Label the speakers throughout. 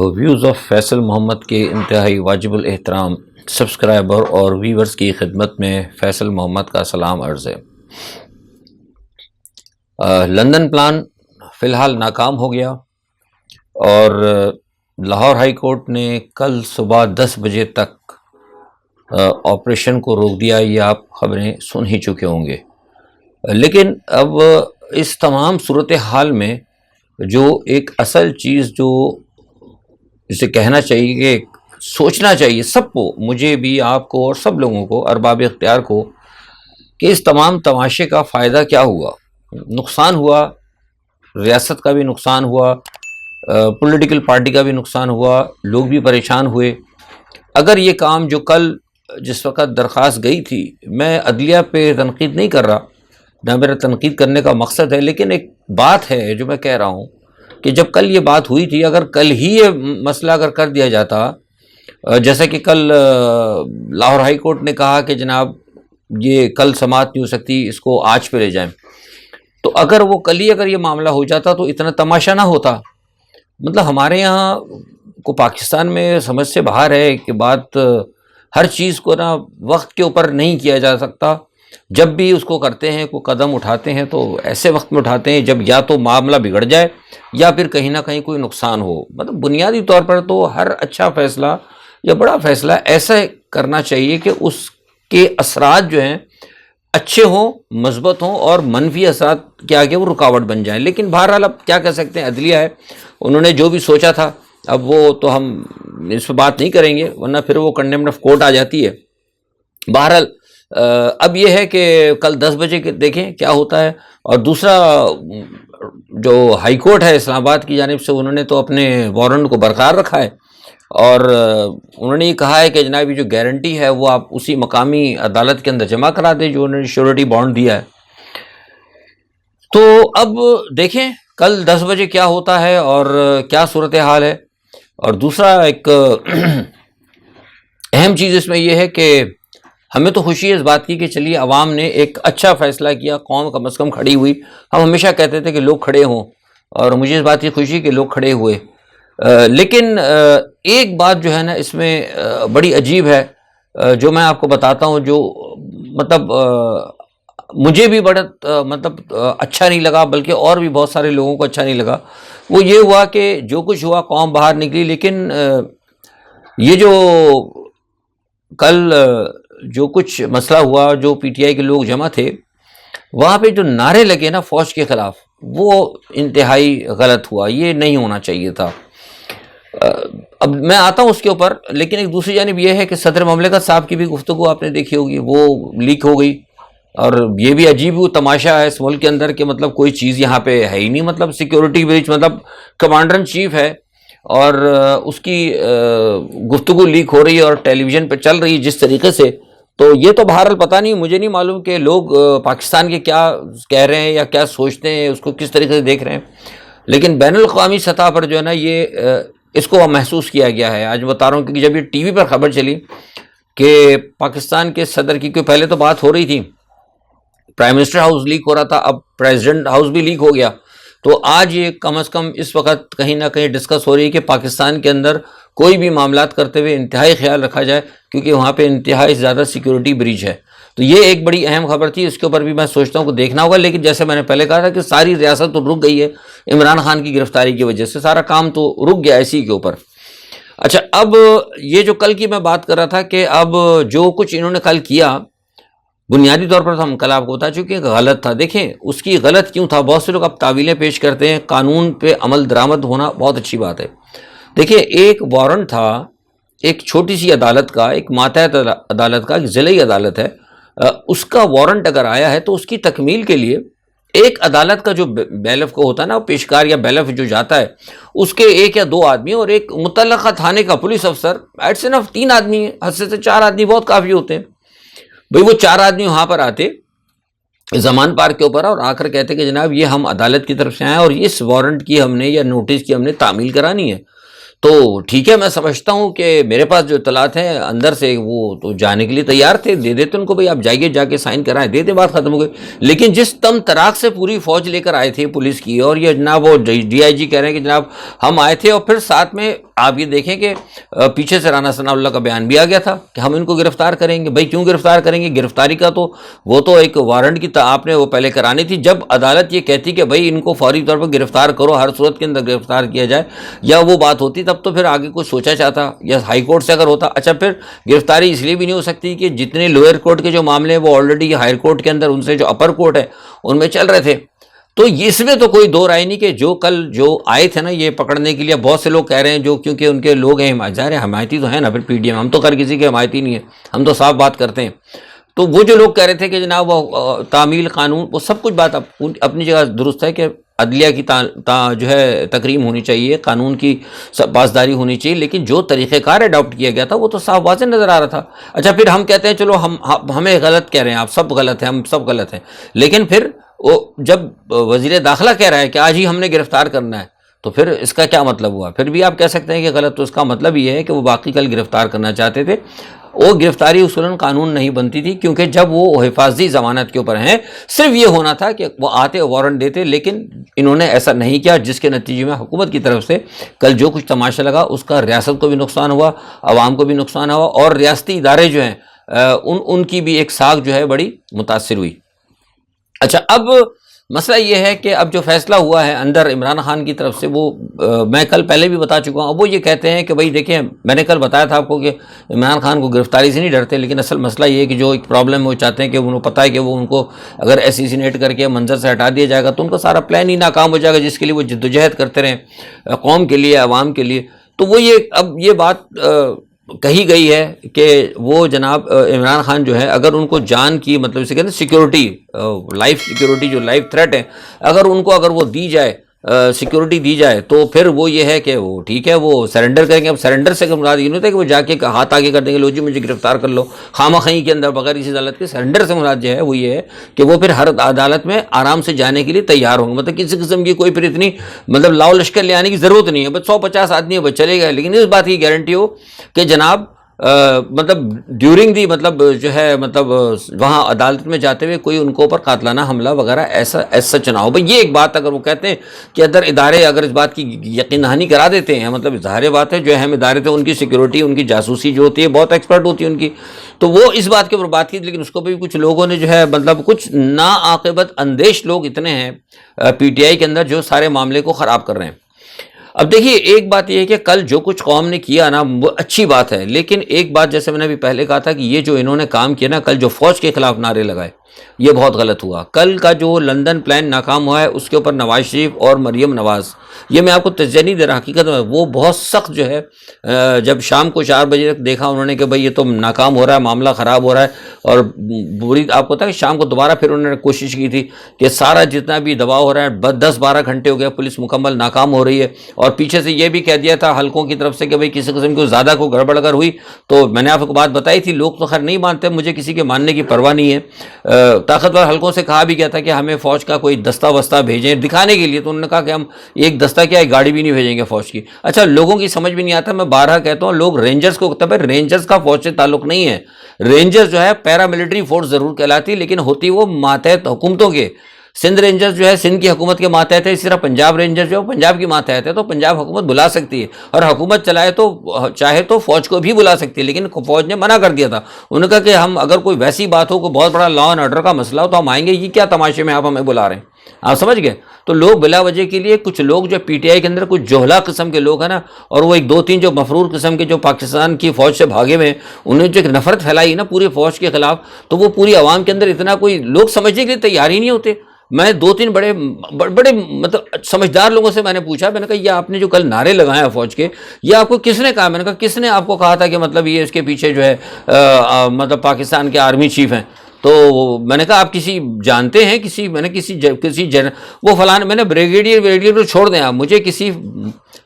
Speaker 1: Views of Faisal محمد کے انتہائی واجب الاحترام سبسکرائبر اور ویورز کی خدمت میں فیصل محمد کا سلام عرض ہے۔ لندن پلان فی الحال ناکام ہو گیا اور لاہور ہائی کورٹ نے کل صبح 10 بجے تک آپریشن کو روک دیا۔ یہ آپ خبریں سن ہی چکے ہوں گے، لیکن اب اس تمام صورتحال میں جو ایک اصل چیز جو اسے کہنا چاہیے کہ سوچنا چاہیے سب کو، مجھے بھی، آپ کو اور سب لوگوں کو، ارباب اختیار کو، کہ اس تمام تماشے کا فائدہ کیا ہوا۔ نقصان ہوا، ریاست کا بھی نقصان ہوا، پولیٹیکل پارٹی کا بھی نقصان ہوا، لوگ بھی پریشان ہوئے۔ اگر یہ کام جو کل جس وقت درخواست گئی تھی، میں عدلیہ پہ تنقید نہیں کر رہا، نہ میرا تنقید کرنے کا مقصد ہے، لیکن ایک بات ہے جو میں کہہ رہا ہوں کہ جب کل یہ بات ہوئی تھی، اگر کل ہی یہ مسئلہ اگر کر دیا جاتا، جیسا کہ کل لاہور ہائی کورٹ نے کہا کہ جناب یہ کل سماعت نہیں ہو سکتی، اس کو آج پہ لے جائیں، تو اگر وہ کل ہی اگر یہ معاملہ ہو جاتا تو اتنا تماشا نہ ہوتا۔ مطلب ہمارے یہاں کو پاکستان میں سمجھ سے باہر ہے کہ بات ہر چیز کو نا وقت کے اوپر نہیں کیا جا سکتا۔ جب بھی اس کو کرتے ہیں، کوئی قدم اٹھاتے ہیں تو ایسے وقت میں اٹھاتے ہیں جب یا تو معاملہ بگڑ جائے یا پھر کہیں نہ کہیں کوئی نقصان ہو۔ مطلب بنیادی طور پر تو ہر اچھا فیصلہ یا بڑا فیصلہ ایسا کرنا چاہیے کہ اس کے اثرات جو ہیں اچھے ہوں، مثبت ہوں، اور منفی اثرات کے آگے وہ رکاوٹ بن جائیں۔ لیکن بہرحال اب کیا کہہ سکتے ہیں، عدلیہ ہے، انہوں نے جو بھی سوچا تھا، اب وہ تو ہم اس پہ بات نہیں کریں گے ورنہ پھر وہ کنڈیمنڈ آف کورٹ آ جاتی ہے۔ بہرحال اب یہ ہے کہ کل 10 بجے دیکھیں کیا ہوتا ہے۔ اور دوسرا جو ہائی کورٹ ہے اسلام آباد کی جانب سے، انہوں نے تو اپنے وارنٹ کو برقرار رکھا ہے اور انہوں نے یہ کہا ہے کہ جناب یہ جو گارنٹی ہے وہ آپ اسی مقامی عدالت کے اندر جمع کرا دیں جو انہوں نے شیورٹی بانڈ دیا ہے۔ تو اب دیکھیں کل 10 بجے کیا ہوتا ہے اور کیا صورتحال ہے۔ اور دوسرا ایک اہم چیز اس میں یہ ہے کہ ہمیں تو خوشی ہے اس بات کی کہ چلیے عوام نے ایک اچھا فیصلہ کیا، قوم کم از کم کھڑی ہوئی۔ ہم ہمیشہ کہتے تھے کہ لوگ کھڑے ہوں، اور مجھے اس بات کی خوشی کہ لوگ کھڑے ہوئے۔ لیکن ایک بات جو ہے نا اس میں بڑی عجیب ہے، جو میں آپ کو بتاتا ہوں، جو مطلب مجھے بھی بڑا اچھا نہیں لگا، بلکہ اور بھی بہت سارے لوگوں کو اچھا نہیں لگا۔ وہ یہ ہوا کہ جو کچھ ہوا قوم باہر نکلی، لیکن یہ جو کل جو کچھ مسئلہ ہوا، جو پی ٹی آئی کے لوگ جمع تھے، وہاں پہ جو نعرے لگے نا فوج کے خلاف، وہ انتہائی غلط ہوا، یہ نہیں ہونا چاہیے تھا۔ اب میں آتا ہوں اس کے اوپر، لیکن ایک دوسری جانب یہ ہے کہ صدر مملکت صاحب کی بھی گفتگو آپ نے دیکھی ہوگی، وہ لیک ہو گئی، اور یہ بھی عجیب تماشا ہے اس ملک کے اندر کہ مطلب کوئی چیز یہاں پہ ہے ہی نہیں، مطلب سیکیورٹی بریچ، مطلب کمانڈر ان چیف ہے اور اس کی گفتگو لیک ہو رہی ہے اور ٹیلی ویژن پہ چل رہی ہے جس طریقے سے۔ تو یہ تو بہرحال پتہ نہیں، مجھے نہیں معلوم کہ لوگ پاکستان کے کیا کہہ رہے ہیں یا کیا سوچتے ہیں، اس کو کس طریقے سے دیکھ رہے ہیں، لیکن بین الاقوامی سطح پر جو ہے نا یہ اس کو محسوس کیا گیا ہے۔ آج بتا رہا ہوں کیونکہ جب یہ ٹی وی پر خبر چلی کہ پاکستان کے صدر کی، کوئی پہلے تو بات ہو رہی تھی، پرائم منسٹر ہاؤس لیک ہو رہا تھا، اب پریزیڈنٹ ہاؤس بھی لیک ہو گیا، تو آج یہ کم از کم اس وقت کہیں نہ کہیں ڈسکس ہو رہی ہے کہ پاکستان کے اندر کوئی بھی معاملات کرتے ہوئے انتہائی خیال رکھا جائے، کیونکہ وہاں پہ انتہائی زیادہ سیکیورٹی بریچ ہے۔ تو یہ ایک بڑی اہم خبر تھی، اس کے اوپر بھی میں سوچتا ہوں کہ دیکھنا ہوگا۔ لیکن جیسے میں نے پہلے کہا تھا کہ ساری ریاست تو رک گئی ہے عمران خان کی گرفتاری کی وجہ سے، سارا کام تو رک گیا اسی کے اوپر۔ اچھا، اب یہ جو کل کی میں بات کر رہا تھا کہ اب جو کچھ انہوں نے کل کیا، بنیادی طور پر ہم کل آپ کو بتا چکے کہ غلط تھا۔ دیکھیں اس کی غلط کیوں تھا، بہت سے لوگ اب تعویلیں پیش کرتے ہیں، قانون پہ عمل درآمد ہونا بہت اچھی بات ہے۔ دیکھیں ایک وارنٹ تھا، ایک چھوٹی سی عدالت کا، ایک ماتحت عدالت کا، ایک ضلعی عدالت ہے، اس کا وارنٹ اگر آیا ہے تو اس کی تکمیل کے لیے ایک عدالت کا جو بیلف کو ہوتا ہے نا، پیشکار یا بیلف جو جاتا ہے، اس کے 1 یا 2 آدمی اور ایک متعلقہ تھانے کا پولیس افسر، ایٹ صرف 3 آدمی، حد سے 4 آدمی بہت کافی ہوتے ہیں۔ بھئی وہ 4 آدمی وہاں پر آتے زمان پارک کے اوپر اور آ کر کہتے کہ جناب یہ ہم عدالت کی طرف سے آئے اور اس وارنٹ کی ہم نے یا نوٹس کی ہم نے تعمیل کرانی ہے۔ تو ٹھیک ہے، میں سمجھتا ہوں کہ میرے پاس جو اطلاعات ہیں اندر سے، وہ تو جانے کے لیے تیار تھے، دے دیتے ان کو، بھائی آپ جائیے، جا کے سائن کرائیں، دے دے، بات ختم ہو گئی۔ لیکن جس تم تراک سے پوری فوج لے کر آئے تھے پولیس کی، اور یہ جناب وہ ڈی آئی جی کہہ رہے ہیں کہ جناب ہم آئے تھے، اور پھر ساتھ میں آپ یہ دیکھیں کہ پیچھے سے رانا ثناء اللہ کا بیان بھی آ گیا تھا کہ ہم ان کو گرفتار کریں گے۔ بھائی کیوں گرفتار کریں گے؟ گرفتاری کا تو وہ تو ایک وارنٹ کی آپ نے وہ پہلے کرانی تھی، جب عدالت یہ کہتی کہ بھائی ان کو فوری طور پر گرفتار کرو، ہر صورت کے اندر گرفتار کیا جائے، یا وہ بات ہوتی تب تو پھر آگے کچھ سوچا چاہتا، یا ہائی کورٹ سے اگر ہوتا۔ اچھا، پھر گرفتاری اس لیے بھی نہیں ہو سکتی کہ جتنے لوئر کورٹ کے جو معاملے ہیں وہ آلریڈی ہائر کورٹ کے اندر ان سے جو اپر کورٹ ہے ان میں چل رہے تھے۔ تو اس میں تو کوئی دو رائے نہیں کہ جو کل جو آئے تھے نا یہ پکڑنے کے لیے، بہت سے لوگ کہہ رہے ہیں جو کیونکہ ان کے لوگ ہیں ظاہر ہے حمایتی تو ہیں نا، پھر پی ڈی ایم، ہم تو خیر کسی کے حمایتی نہیں ہیں، ہم تو صاف بات کرتے ہیں۔ تو وہ جو لوگ کہہ رہے تھے کہ جناب وہ تعمیل قانون، وہ سب کچھ بات اپنی جگہ درست ہے کہ عدلیہ کی جو ہے تکریم ہونی چاہیے، قانون کی پاسداری ہونی چاہیے، لیکن جو طریقہ کار اڈاپٹ کیا گیا تھا وہ تو صاف واضح نظر آ رہا تھا۔ اچھا، پھر ہم کہتے ہیں چلو ہمیں غلط کہہ رہے ہیں آپ، سب غلط ہیں، ہم سب غلط ہیں، لیکن پھر وہ جب وزیر داخلہ کہہ رہا ہے کہ آج ہی ہم نے گرفتار کرنا ہے، تو پھر اس کا کیا مطلب ہوا؟ پھر بھی آپ کہہ سکتے ہیں کہ غلط، تو اس کا مطلب یہ ہے کہ وہ باقی کل گرفتار کرنا چاہتے تھے۔ وہ گرفتاری اصولاً قانون نہیں بنتی تھی، کیونکہ جب وہ حفاظتی ضمانت کے اوپر ہیں، صرف یہ ہونا تھا کہ وہ آتے وارنٹ دیتے، لیکن انہوں نے ایسا نہیں کیا، جس کے نتیجے میں حکومت کی طرف سے کل جو کچھ تماشا لگا اس کا ریاست کو بھی نقصان ہوا، عوام کو بھی نقصان ہوا، اور ریاستی ادارے جو ہیں ان کی بھی ایک ساکھ جو ہے بڑی متاثر ہوئی۔ اچھا، اب مسئلہ یہ ہے کہ اب جو فیصلہ ہوا ہے اندر عمران خان کی طرف سے، وہ میں کل پہلے بھی بتا چکا ہوں۔ اب وہ یہ کہتے ہیں کہ بھائی دیکھیں، میں نے کل بتایا تھا آپ کو کہ عمران خان کو گرفتاری سے نہیں ڈرتے، لیکن اصل مسئلہ یہ ہے کہ جو ایک پرابلم وہ چاہتے ہیں کہ انہوں پتہ ہے کہ وہ ان کو اگر ایسیسینیٹ کر کے منظر سے ہٹا دیا جائے گا تو ان کا سارا پلان ہی ناکام ہو جائے گا، جس کے لیے وہ جدوجہد کرتے رہیں قوم کے لیے، عوام کے لیے۔ تو وہ اب یہ بات کہی گئی ہے کہ وہ جناب عمران خان جو ہے، اگر ان کو جان کی مطلب اسے کہتے ہیں سیکیورٹی، لائف سیکیورٹی، جو لائف تھریٹ ہے، اگر ان کو اگر وہ دی جائے، سیکیورٹی دی جائے، تو پھر وہ یہ ہے کہ وہ ٹھیک ہے، وہ سرنڈر کریں گے۔ اب سرنڈر سے مراد یہ نہیں ہوتا کہ وہ جا کے ہاتھ آگے کر دیں گے، لو جی مجھے گرفتار کر لو خامہ خواہی کے اندر بغیر کسی عدالت کے۔ سرنڈر سے مراد جو ہے وہ یہ ہے کہ وہ پھر ہر عدالت میں آرام سے جانے کے لیے تیار ہوں گے، مطلب کسی قسم کی کوئی پھر اتنی مطلب لاؤ لشکر لے آنے کی ضرورت نہیں ہے، بس 150 آدمی بس چلے گئے، لیکن اس بات کی گارنٹی ہو کہ جناب مطلب ڈیورنگ دی مطلب جو ہے مطلب وہاں عدالت میں جاتے ہوئے کوئی ان کو اوپر قاتلانہ حملہ وغیرہ ایسا سچ نہ ہو۔ بھئی یہ ایک بات اگر وہ کہتے ہیں کہ ادھر ادارے اگر اس بات کی یقین دہانی کرا دیتے ہیں، مطلب ظاہر بات ہے جو اہم ادارے تھے ان کی سیکیورٹی، ان کی جاسوسی جو ہوتی ہے بہت ایکسپرٹ ہوتی ہے ان کی، تو وہ اس بات کے اوپر بات کی، لیکن اس کو بھی کچھ لوگوں نے جو ہے مطلب کچھ ناعاقبت اندیش لوگ اتنے ہیں پی ٹی آئی کے اندر جو سارے معاملے کو خراب کر رہے ہیں۔ اب دیکھیے، ایک بات یہ ہے کہ کل جو کچھ قوم نے کیا نا وہ اچھی بات ہے، لیکن ایک بات جیسے میں نے ابھی پہلے کہا تھا کہ یہ جو انہوں نے کام کیا نا، کل جو فوج کے خلاف نعرے لگائے، یہ بہت غلط ہوا۔ کل کا جو لندن پلان ناکام ہوا ہے اس کے اوپر نواز شریف اور مریم نواز، یہ میں آپ کو تجزیہ نہیں دے رہا، حقیقت میں وہ بہت سخت جو ہے، جب شام کو 4 بجے تک دیکھا انہوں نے کہ بھئی یہ تو ناکام ہو رہا ہے، معاملہ خراب ہو رہا ہے، اور بری آپ کو پتا ہے کہ شام کو دوبارہ پھر انہوں نے کوشش کی تھی کہ سارا جتنا بھی دباؤ ہو رہا ہے 10-12 گھنٹے ہو گیا، پولیس مکمل ناکام ہو رہی ہے، اور پیچھے سے یہ بھی کہہ دیا تھا حلقوں کی طرف سے کہ بھئی کسی قسم کی زیادہ کو گڑبڑ اگر ہوئی تو میں نے آپ کو بات بتائی تھی، لوگ تو خیر نہیں مانتے، مجھے کسی کے ماننے کی پرواہ نہیں ہے، طاقتور حلقوں سے کہا بھی گیا تھا کہ ہمیں فوج کا کوئی دستہ وستہ بھیجیں دکھانے کے لیے، تو انہوں نے کہا کہ ہم ایک دستہ کیا ایک گاڑی بھی نہیں بھیجیں گے فوج کی۔ اچھا، لوگوں کی سمجھ بھی نہیں آتا، میں بارہا کہتا ہوں، لوگ رینجرز کو کہتے ہیں، رینجرز کا فوج سے تعلق نہیں ہے، رینجرز جو ہے پیراملٹری فورس ضرور کہلاتی، لیکن ہوتی وہ ماتحت حکومتوں کے۔ سندھ رینجرز جو ہے سندھ کی حکومت کے ماتحت ہے، اسی طرح پنجاب رینجرز جو ہے پنجاب کی ماتحت ہے، تو پنجاب حکومت بلا سکتی ہے، اور حکومت چلائے تو چاہے تو فوج کو بھی بلا سکتی ہے، لیکن فوج نے منع کر دیا تھا، انہوں نے کہا کہ ہم اگر کوئی ویسی بات ہو، کوئی بہت بڑا لا اینڈ آرڈر کا مسئلہ ہو تو ہم آئیں گے، یہ کیا تماشے میں آپ ہمیں بلا رہے ہیں؟ آپ سمجھ گئے؟ تو لوگ بلا وجہ کے لیے کچھ لوگ جو پی ٹی آئی کے اندر کچھ جوہلا قسم کے لوگ ہیں نا، اور وہ 1-2-3 جو مفرور قسم کے جو پاکستان کی فوج سے بھاگے ہوئے ہیں، انہوں نے جو ایک نفرت پھیلائی نا پوری فوج کے خلاف، تو وہ پوری عوام کے اندر اتنا کوئی لوگ سمجھنے کے لیے تیار ہی نہیں ہوتے۔ میں 2-3 بڑے مطلب سمجھدار لوگوں سے میں نے پوچھا، میں نے کہا یہ آپ نے جو کل نعرے لگائے ہیں فوج کے، یہ آپ کو کس نے کہا؟ میں نے کہا کس نے آپ کو کہا تھا کہ مطلب یہ اس کے پیچھے جو ہے مطلب پاکستان کے آرمی چیف ہیں؟ تو میں نے کہا آپ کسی جانتے ہیں کسی، میں نے کسی وہ فلاں، میں نے بریگیڈیئر کو چھوڑ دیں آپ، مجھے کسی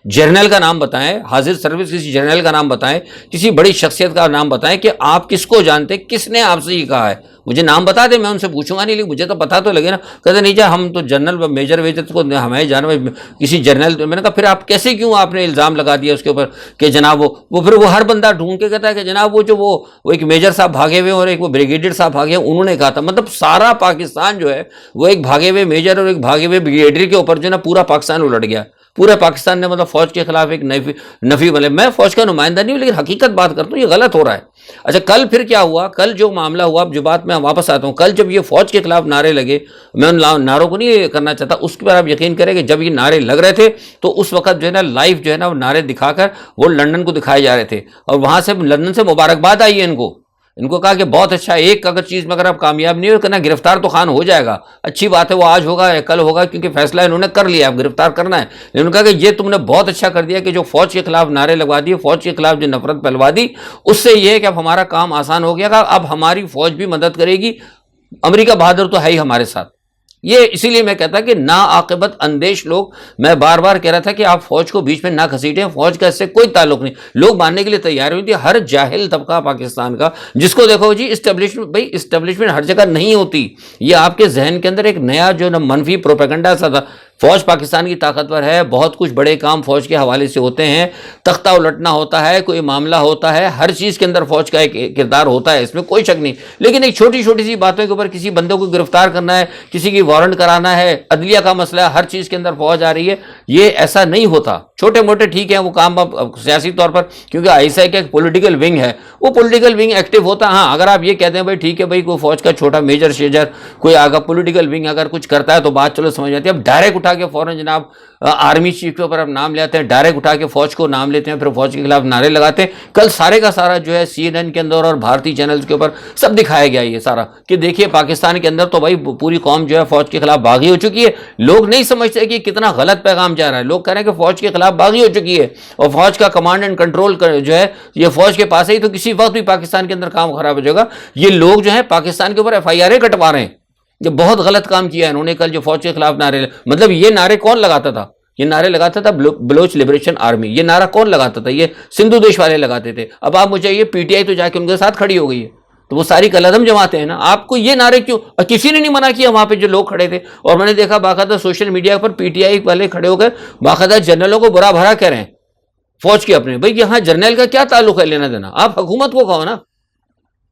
Speaker 1: جرنیل کا نام بتائیں، حاضر سروس کسی جرنیل کا نام بتائیں، کسی بڑی شخصیت کا نام بتائیں کہ آپ کس کو جانتے، کس نے آپ سے یہ کہا ہے، مجھے نام بتا دیں، میں ان سے پوچھوں گا نہیں، لیکن مجھے تو پتا تو لگے نا. کہتے نہیں جا ہم تو جنرل میجر ویجر کو ہمیں جانا کسی جرنیل. میں نے کہا پھر آپ کیسے کیوں آپ نے الزام لگا دیا اس کے اوپر کہ جناب وہ پھر وہ ہر بندہ ڈھونڈ کے کہتا ہے کہ جناب وہ ایک میجر صاحب بھاگے ہوئے اور ایک وہ بریگیڈیئر صاحب بھاگے ہوئے، انہوں نے کہا تھا. مطلب سارا پاکستان جو ہے وہ ایک بھاگے ہوئے میجر اور ایک بھاگے ہوئے بریگیڈیئر کے اوپر جو ہے نا پورا پاکستان الٹ گیا. پورے پاکستان نے مطلب فوج کے خلاف ایک نفی بولے. میں فوج کا نمائندہ نہیں ہوں لیکن حقیقت بات کرتا ہوں، یہ غلط ہو رہا ہے. اچھا کل پھر کیا ہوا؟ کل جو معاملہ ہوا، جو بات میں واپس آتا ہوں، کل جب یہ فوج کے خلاف نعرے لگے، میں ان نعروں کو نہیں کرنا چاہتا، اس کے بعد آپ یقین کریں کہ جب یہ نعرے لگ رہے تھے تو اس وقت جو ہے نا لائیو جو ہے نا وہ نعرے دکھا کر وہ لندن کو دکھائے جا رہے تھے، اور وہاں سے لندن سے مبارکباد آئی ہے ان کو کہا کہ بہت اچھا، ایک اگر چیز میں اگر آپ کامیاب نہیں ہو کرنا گرفتار تو خان ہو جائے گا، اچھی بات ہے، وہ آج ہوگا یا کل ہوگا، کیونکہ فیصلہ انہوں نے کر لیا اب گرفتار کرنا ہے. انہوں نے کہا کہ یہ تم نے بہت اچھا کر دیا کہ جو فوج کے خلاف نعرے لگوا دیے، فوج کے خلاف جو نفرت پھیلوا دی، اس سے یہ ہے کہ اب ہمارا کام آسان ہو گیا، اب ہماری فوج بھی مدد کرے گی، امریکہ بہادر تو ہے ہی ہمارے ساتھ. یہ اسی لیے میں کہتا کہ ناعاقبت اندیش لوگ، میں بار بار کہہ رہا تھا کہ آپ فوج کو بیچ میں نہ گھسیٹیں، فوج کا اس سے کوئی تعلق نہیں. لوگ ماننے کے لیے تیار ہوئی تھی، ہر جاہل طبقہ پاکستان کا جس کو دیکھو جی اسٹیبلشمنٹ، بھائی اسٹیبلشمنٹ ہر جگہ نہیں ہوتی، یہ آپ کے ذہن کے اندر ایک نیا جو نا منفی پروپیگنڈا سا تھا. فوج پاکستان کی طاقتور ہے، بہت کچھ بڑے کام فوج کے حوالے سے ہوتے ہیں، تختہ الٹنا ہوتا ہے، کوئی معاملہ ہوتا ہے، ہر چیز کے اندر فوج کا ایک کردار ہوتا ہے، اس میں کوئی شک نہیں. لیکن ایک چھوٹی چھوٹی سی باتوں کے اوپر کسی بندے کو گرفتار کرنا ہے، کسی کی وارنٹ کرانا ہے، عدلیہ کا مسئلہ ہے، ہر چیز کے اندر فوج آ رہی ہے، یہ ایسا نہیں ہوتا. چھوٹے موٹے ٹھیک ہیں وہ کام اب سیاسی طور پر، کیونکہ آئی کا ایک پولیٹیکل ونگ ہے، وہ پولیٹیکل ونگ ایکٹیو ہوتا ہے. ہاں اگر آپ یہ کہتے ہیں بھائی ٹھیک ہے بھائی کوئی فوج کا چھوٹا میجر شیجر کوئی آگا پولیٹیکل ونگ اگر کچھ کرتا ہے تو بات چلو سمجھ جاتی ہے. اب ڈائریکٹ اٹھا کے فوراً جناب آرمی چیف کے اوپر اب نام لیتے ہیں، ڈائریکٹ اٹھا کے فوج کو نام لیتے ہیں، پھر فوج کے خلاف نعرے لگاتے ہیں. کل سارے کا سارا جو ہے CNN کے اندر اور بھارتی چینلز کے اوپر سب دکھایا گیا یہ سارا کہ دیکھیے پاکستان کے اندر تو بھائی پوری قوم جو ہے فوج کے خلاف باغی ہو چکی ہے. لوگ نہیں سمجھتے کہ کتنا غلط پیغام جا رہا ہے. لوگ کہہ رہے ہیں کہ فوج کے خلاف باغی ہو چکی ہے اور فوج کا کمانڈ اینڈ کنٹرول جو ہے یہ فوج کے پاس ہے ہی، تو کسی وقت بھی پاکستان کے اندر کام خراب ہو جائے گا. یہ لوگ جو ہیں پاکستان کے اوپر FIR کٹوا رہے ہیں. یہ بہت غلط کام کیا ہے انہوں نے کل جو فوج کے خلاف نعرے، مطلب یہ نعرے کون لگاتا تھا؟ یہ نعرے لگاتا تھا بلوچ لبریشن آرمی. یہ نعرہ کون لگاتا تھا؟ یہ سندھو دیش والے لگاتے تھے. اب آپ مجھے یہ PTI تو جا کے ان کے ساتھ کھڑی ہو گئی ہے، تو وہ ساری کلعدم جماعتیں ہیں نا. آپ کو یہ نعرے کیوں؟ کسی نے نہیں منع کیا وہاں پہ جو لوگ کھڑے تھے، اور میں نے دیکھا باقاعدہ سوشل میڈیا پر PTI والے کھڑے ہو کر باقاعدہ جنرلوں کو برا بھرا کہہ رہے ہیں فوج کے اپنے. بھائی یہاں جرنیل کا کیا تعلق ہے لینا دینا؟ آپ حکومت کو کہو نا.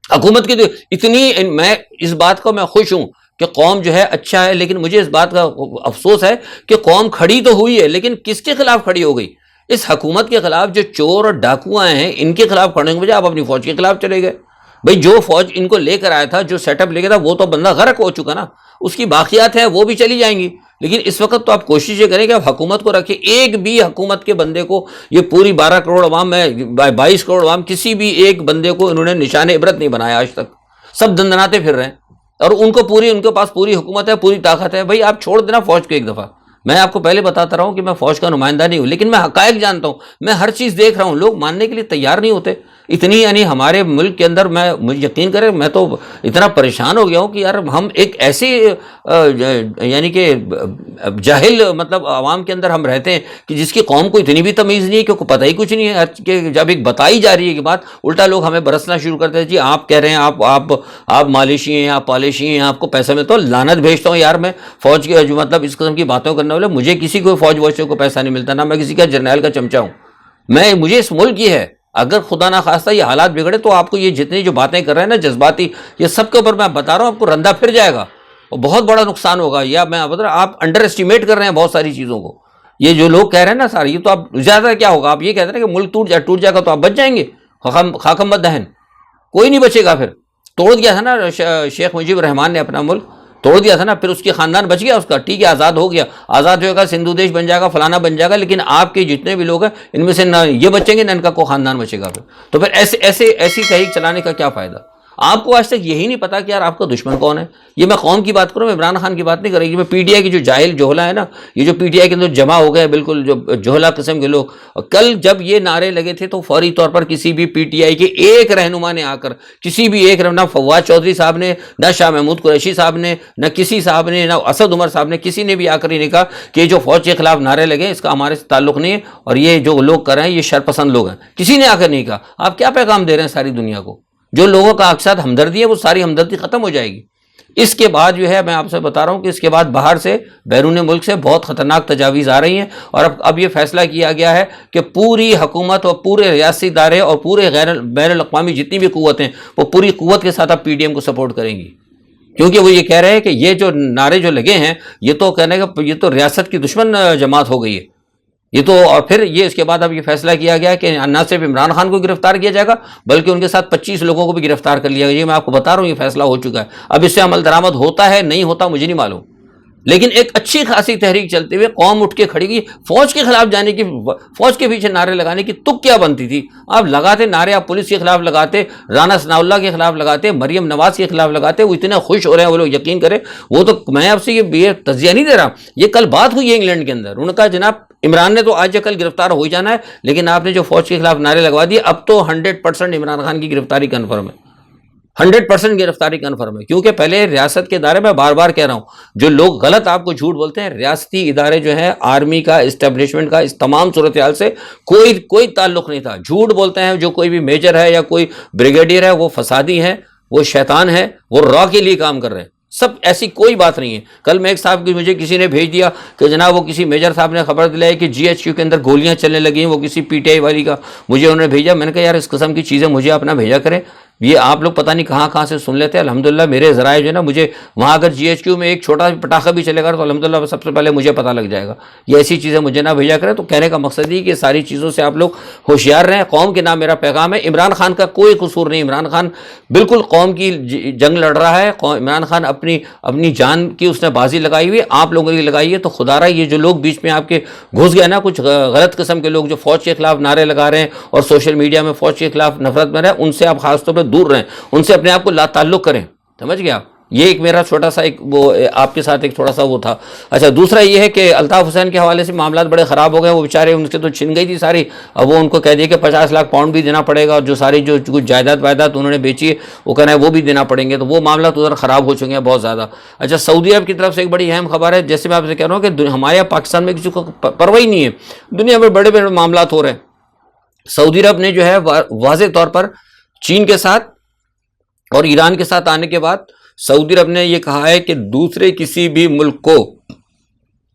Speaker 1: حکومت کی تو اتنی، میں اس بات کو میں خوش ہوں کہ قوم جو ہے اچھا ہے، لیکن مجھے اس بات کا افسوس ہے کہ قوم کھڑی تو ہوئی ہے لیکن کس کے خلاف کھڑی ہو گئی؟ اس حکومت کے خلاف. جو چور اور ڈاکو آئے ہیں ان کے خلاف کھڑنے کے بجائے آپ اپنی فوج کے خلاف چلے گئے. بھائی جو فوج ان کو لے کر آیا تھا، جو سیٹ اپ لے کے تھا، وہ تو بندہ غرق ہو چکا نا، اس کی باقیات ہیں وہ بھی چلی جائیں گی. لیکن اس وقت تو آپ کوشش یہ کریں کہ آپ حکومت کو رکھیں. ایک بھی حکومت کے بندے کو، یہ پوری 12 کروڑ عوام میں 22 کروڑ عوام، کسی بھی ایک بندے کو انہوں نے نشان عبرت نہیں بنایا آج تک. سب دندناتے پھر رہے ہیں اور ان کے پاس پوری حکومت ہے، پوری طاقت ہے. بھائی آپ چھوڑ دینا فوج کو ایک دفعہ. میں آپ کو پہلے بتاتا رہا ہوں کہ میں فوج کا نمائندہ نہیں ہوں، لیکن میں حقائق جانتا ہوں، میں ہر چیز دیکھ رہا ہوں. لوگ ماننے کے لیے تیار نہیں ہوتے. اتنی یعنی ہمارے ملک کے اندر، مجھے یقین کریں میں تو اتنا پریشان ہو گیا ہوں کہ یار ہم ایک ایسی یعنی کہ جاہل مطلب عوام کے اندر ہم رہتے ہیں کہ جس کی قوم کو اتنی بھی تمیز نہیں ہے، کہ پتہ ہی کچھ نہیں ہے کہ جب ایک بتائی جا رہی ہے کہ بات، الٹا لوگ ہمیں برسنا شروع کرتے ہیں. جی آپ کہہ رہے ہیں آپ مالشی ہیں، آپ پالشی ہیں، آپ کو پیسے میں تو لعنت بھیجتا ہوں یار. میں فوج کے جو مطلب اس قسم کی باتوں کرنے والے، مجھے کسی کو فوج کو پیسہ نہیں ملتا، نہ میں کسی کا جرنیل کا چمچہ ہوں. مجھے اس ملک کی ہے. اگر خدا نہ خواستہ یہ حالات بگڑے تو آپ کو یہ جتنی جو باتیں کر رہے ہیں نا جذباتی، یہ سب کے اوپر میں بتا رہا ہوں آپ کو رندہ پھر جائے گا اور بہت بڑا نقصان ہوگا. یا میں بتا رہا ہوں آپ انڈر اسٹیمیٹ کر رہے ہیں بہت ساری چیزوں کو. یہ جو لوگ کہہ رہے ہیں نا سارے، یہ تو آپ زیادہ کیا ہوگا، آپ یہ کہتے ہیں کہ ملک ٹوٹ جائے گا تو آپ بچ جائیں گے. خاکم مت دہن، کوئی نہیں بچے گا. پھر توڑ دیا تھا نا شیخ مجیب الرحمان نے اپنا ملک، توڑ دیا تھا نا. پھر اس کی خاندان بچ گیا اس کا، ٹھیک ہے آزاد ہو گیا، آزاد ہوگا سندھو دیش بن جائے گا، فلانا بن جائے گا، لیکن آپ کے جتنے بھی لوگ ہیں ان میں سے نہ یہ بچیں گے نہ ان کا کوئی خاندان بچے گا. پھر تو پھر ایسی تحریک چلانے کا کیا فائدہ؟ آپ کو آج تک یہی نہیں پتا کہ یار آپ کا دشمن کون ہے. یہ میں قوم کی بات کروں, عمران خان کی بات نہیں کر رہی. یہ میں پی ٹی آئی کی جو جاہل جوہلا ہے نا, یہ جو پی ٹی آئی کے اندر جمع ہو گئے بالکل جو جوہلا قسم کے لوگ, کل جب یہ نعرے لگے تھے تو فوری طور پر کسی بھی پی ٹی آئی کے ایک رہنما نے آ کر, کسی بھی ایک نہ فواد چودھری صاحب نے, نہ شاہ محمود قریشی صاحب نے, نہ کسی صاحب نے, نہ اسد عمر صاحب نے, کسی نے بھی آ کر یہ نہیں کہا کہ جو فوج کے خلاف نعرے لگے اس کا ہمارے سے تعلق نہیں ہے اور یہ جو لوگ کر رہے ہیں یہ شرپسند لوگ ہیں. کسی نے آ کر نہیں کہا. آپ کیا پیغام دے رہے ہیں ساری دنیا کو؟ جو لوگوں کا آپ کے ساتھ ہمدردی ہے وہ ساری ہمدردی ختم ہو جائے گی. اس کے بعد جو ہے میں آپ سے بتا رہا ہوں کہ اس کے بعد باہر سے, بیرون ملک سے بہت خطرناک تجاویز آ رہی ہیں, اور اب یہ فیصلہ کیا گیا ہے کہ پوری حکومت اور پورے ریاستی ادارے اور پورے بین الاقوامی جتنی بھی قوتیں وہ پوری قوت کے ساتھ اب پی ڈی ایم کو سپورٹ کریں گی, کیونکہ وہ یہ کہہ رہے ہیں کہ یہ جو نعرے جو لگے ہیں یہ تو کہنے کا یہ تو ریاست کی دشمن جماعت ہو گئی ہے یہ تو. اور پھر یہ اس کے بعد اب یہ فیصلہ کیا گیا کہ نہ صرف عمران خان کو گرفتار کیا جائے گا بلکہ ان کے ساتھ 25 لوگوں کو بھی گرفتار کر لیا گیا. یہ میں آپ کو بتا رہا ہوں, یہ فیصلہ ہو چکا ہے. اب اس سے عمل درآمد ہوتا ہے نہیں ہوتا مجھے نہیں معلوم, لیکن ایک اچھی خاصی تحریک چلتے ہوئے قوم اٹھ کے کھڑی کی. فوج کے خلاف جانے کی, فوج کے پیچھے نعرے لگانے کی تک کیا بنتی تھی؟ آپ لگاتے نعرے, آپ پولیس کے خلاف لگاتے, رانا ثناء اللہ کے خلاف لگاتے, مریم نواز کے خلاف لگاتے. وہ اتنے خوش ہو رہے ہیں وہ لوگ, یقین کریں. وہ تو میں آپ سے یہ تجزیہ نہیں دے رہا, یہ کل بات ہوئی ہے انگلینڈ کے اندر. انہوں نے کہا جناب عمران نے تو آج یا کل گرفتار ہو ہی جانا ہے, لیکن آپ نے جو فوج کے خلاف نعرے لگوا دیے اب تو 100% عمران خان کی گرفتاری کنفرم ہے. 100% گرفتاری کنفرم ہے, کیونکہ پہلے ریاست کے ادارے, میں بار بار کہہ رہا ہوں, جو لوگ غلط آپ کو جھوٹ بولتے ہیں, ریاستی ادارے جو ہیں آرمی کا, اسٹیبلشمنٹ کا, اس تمام صورتحال سے کوئی تعلق نہیں تھا. جھوٹ بولتے ہیں جو کوئی بھی میجر ہے یا کوئی بریگیڈیئر ہے وہ فسادی ہے, وہ شیطان ہے, وہ را کے لیے کام کر رہے ہیں. سب ایسی کوئی بات نہیں ہے. کل میں ایک صاحب کی مجھے کسی نے بھیج دیا کہ جناب وہ کسی میجر صاحب نے خبر دلائی کہ جی ایچ کیو کے اندر گولیاں چلنے لگی ہیں, وہ کسی پی ٹی آئی والی کا مجھے انہوں نے بھیجا. میں نے کہا یار اس قسم کی چیزیں مجھے اپنا بھیجا کریں, یہ آپ لوگ پتہ نہیں کہاں سے سن لیتے ہیں. الحمدللہ میرے ذرائع جو ہے نا, مجھے وہاں اگر جی ایچ کیو میں ایک چھوٹا پٹاخہ بھی چلے گا تو الحمدللہ سب سے پہلے مجھے پتہ لگ جائے گا. یہ ایسی چیزیں مجھے نہ بھیجا کریں. تو کہنے کا مقصد یہ کہ ساری چیزوں سے آپ لوگ ہوشیار رہیں. قوم کے نام میرا پیغام ہے, عمران خان کا کوئی قصور نہیں. عمران خان بالکل قوم کی جنگ لڑ رہا ہے. عمران خان اپنی جان کی اس نے بازی لگائی ہوئی, آپ لوگوں نے لگائی ہے. تو خدا رہا یہ جو لوگ بیچ میں آپ کے گھس گئے نا, کچھ غلط قسم کے لوگ جو فوج کے خلاف نعرے لگا رہے ہیں اور سوشل میڈیا میں فوج کے خلاف نفرت میں رہے, ان سے آپ خاص طور پہ دور رہیں, ان سے اپنے آپ کو لا تعلق کریں. سمجھ گیا؟ یہ ایک میرا چھوٹا سا ایک وہ آپ کے ساتھ ایک تھوڑا سا وہ تھا. اچھا, دوسرا یہ ہے کہ الطاف حسین کے حوالے سے معاملات بڑے خراب ہو گئے. وہ بیچارے ان سے تو چھن گئی تھی ساری, اب وہ ان کو کہہ دیا کہ 50 لاکھ پاؤنڈ بھی دینا پڑے گا, اور جو ساری جو کچھ جائیداد انہوں نے بیچی ہے وہ کہنا ہے وہ بھی دینا پڑیں گے. تو وہ معاملات ادھر خراب ہو چکے ہیں بہت زیادہ. اچھا, سعودی عرب کی طرف سے ایک بڑی اہم خبر ہے. جیسے میں آپ سے کہہ رہا ہوں کہ ہمارے یہاں پاکستان میں کسی کو پرواہ نہیں ہے, دنیا میں بڑے بڑے معاملات ہو رہے ہیں. سعودی عرب نے جو ہے واضح طور پر چین کے ساتھ اور ایران کے ساتھ آنے کے بعد سعودی عرب نے یہ کہا ہے کہ دوسرے کسی بھی ملک کو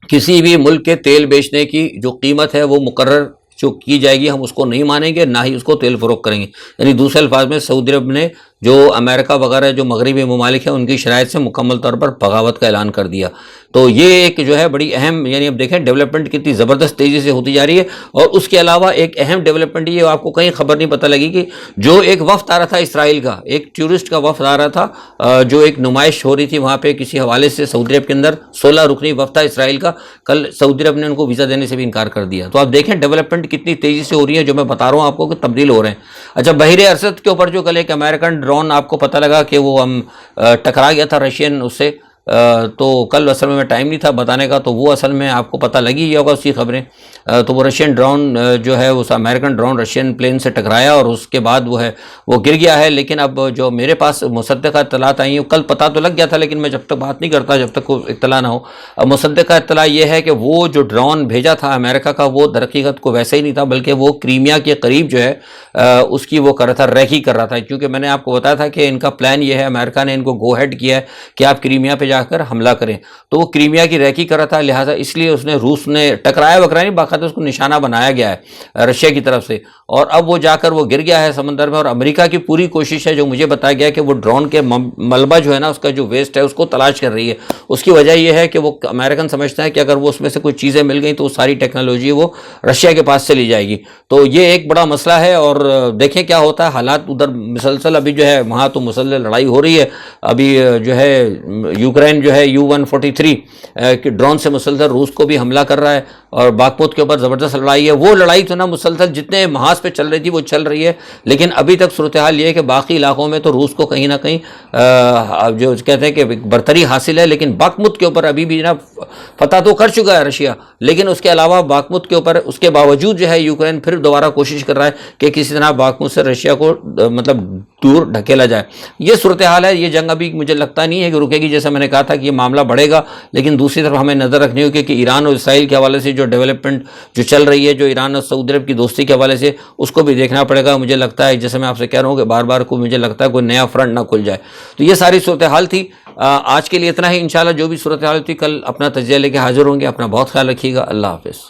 Speaker 1: کسی بھی ملک کے تیل بیچنے کی جو قیمت ہے وہ مقرر جو کی جائے گی ہم اس کو نہیں مانیں گے, نہ ہی اس کو تیل فروخت کریں گے. یعنی دوسرے الفاظ میں سعودی عرب نے جو امریکہ وغیرہ جو مغربی ممالک ہیں ان کی شرائط سے مکمل طور پر بغاوت کا اعلان کر دیا. تو یہ ایک جو ہے بڑی اہم, یعنی اب دیکھیں ڈیولپمنٹ کتنی زبردست تیزی سے ہوتی جا رہی ہے. اور اس کے علاوہ ایک اہم ڈیولپمنٹ یہ آپ کو کہیں خبر نہیں پتہ لگی کہ جو ایک وفد آ رہا تھا اسرائیل کا, ایک ٹورسٹ کا وفد آ رہا تھا, جو ایک نمائش ہو رہی تھی وہاں پہ کسی حوالے سے سعودی عرب کے اندر 16 رکنی وفد تھا اسرائیل کا. کل سعودی عرب نے ان کو ویزا دینے سے بھی انکار کر دیا. تو آپ دیکھیں ڈیولپمنٹ کتنی تیزی سے ہو رہی ہے, جو میں بتا رہا ہوں آپ کو کہ تبدیل ہو رہے ہیں. اچھا, بحیرہ ارسد کے اوپر جو کل ایک امریکن ڈرون آپ کو پتہ لگا کہ وہ ٹکرا گیا تھا رشین اس سے, تو کل اصل میں ٹائم نہیں تھا بتانے کا, تو وہ اصل میں آپ کو پتہ لگی ہی ہوگا اس کی خبریں. تو وہ رشین ڈرون جو ہے اس امریکن ڈرون رشین پلین سے ٹکرایا اور اس کے بعد وہ ہے وہ گر گیا ہے. لیکن اب جو میرے پاس مصدقہ اطلاعات آئی ہیں, کل پتہ تو لگ گیا تھا لیکن میں جب تک بات نہیں کرتا جب تک کوئی اطلاع نہ ہو. اب مصدقہ اطلاع یہ ہے کہ وہ جو ڈرون بھیجا تھا امریکا کا وہ در حقیقت کو ویسے ہی نہیں تھا, بلکہ وہ کریمیا کے قریب جو ہے اس کی وہ کر رہا تھا, ریکی کر رہا تھا. کیونکہ میں نے آپ کو بتایا تھا کہ ان کا پلان یہ ہے, امریکہ نے ان کو گو ہیڈ کیا ہے کہ آپ کریمیا پہ جا کر حملہ کریں. تو وہ کریمیا کی ریکی کر رہا تھا, لہٰذا اس لیے اس نے روس نے ٹکرایا وکرایا نہیں, باقاعدہ اس کو نشانہ بنایا گیا ہے رشیا کی طرف سے, اور اب وہ جا کر وہ گر گیا ہے سمندر میں. اور امریکہ کی پوری کوشش ہے, جو مجھے بتایا گیا کہ وہ ڈرون کے ملبہ جو ہے نا اس کا جو ویسٹ ہے اس کو تلاش کر رہی ہے. اس کی وجہ یہ ہے کہ وہ امریکن سمجھتا ہے کہ اگر وہ اس میں سے کوئی چیزیں مل گئیں تو ساری ٹیکنالوجی وہ رشیا کے پاس چلی جائے گی. تو یہ ایک بڑا مسئلہ ہے, اور دیکھیں کیا ہوتا ہے. حالات ادھر مسلسل ابھی جو ہے وہاں تو مسلسل لڑائی ہو رہی ہے. ابھی جو ہے یوکرین جو ہے U-143 کہ ڈرون سے مسلسل روس کو بھی حملہ کر رہا ہے. اور باغپت کے اوپر زبردست لڑائی ہے. وہ لڑائی تو نا مسلسل جتنے محاذ پہ چل رہی تھی وہ چل رہی ہے, لیکن ابھی تک صورتحال یہ ہے کہ باقی علاقوں میں تو روس کو کہیں نہ کہیں جو کہتے ہیں کہ برتری حاصل ہے, لیکن باغپت کے اوپر ابھی بھی نا فتح تو کر چکا ہے رشیا, لیکن اس کے علاوہ باغپت کے اوپر اس کے باوجود جو ہے یوکرین پھر دوبارہ کوشش کر رہا ہے کہ کسی طرح باغپت سے رشیا کو مطلب دور ڈھکیلا جائے. یہ صورتحال ہے. یہ جنگ ابھی مجھے لگتا نہیں ہے کہ رکے گی, جیسا میں نے کہا تھا کہ یہ معاملہ بڑھے گا, لیکن دوسری طرف ہمیں نظر رکھنی ہوگی کہ ایران اور اسرائیل کے حوالے سے جو ڈیولپمنٹ جو چل رہی ہے, جو ایران اور سعودی عرب کی دوستی کے حوالے سے, اس کو بھی دیکھنا پڑے گا. مجھے لگتا ہے جیسے میں آپ سے کہہ رہا ہوں کہ بار بار کو مجھے لگتا ہے کوئی نیا فرنٹ نہ کھل جائے. تو یہ ساری صورتحال تھی. آج کے لیے اتنا ہی. انشاءاللہ جو بھی صورتحال تھی کل اپنا تجزیہ لے کے حاضر ہوں گے. اپنا بہت خیال رکھیے گا. اللہ حافظ.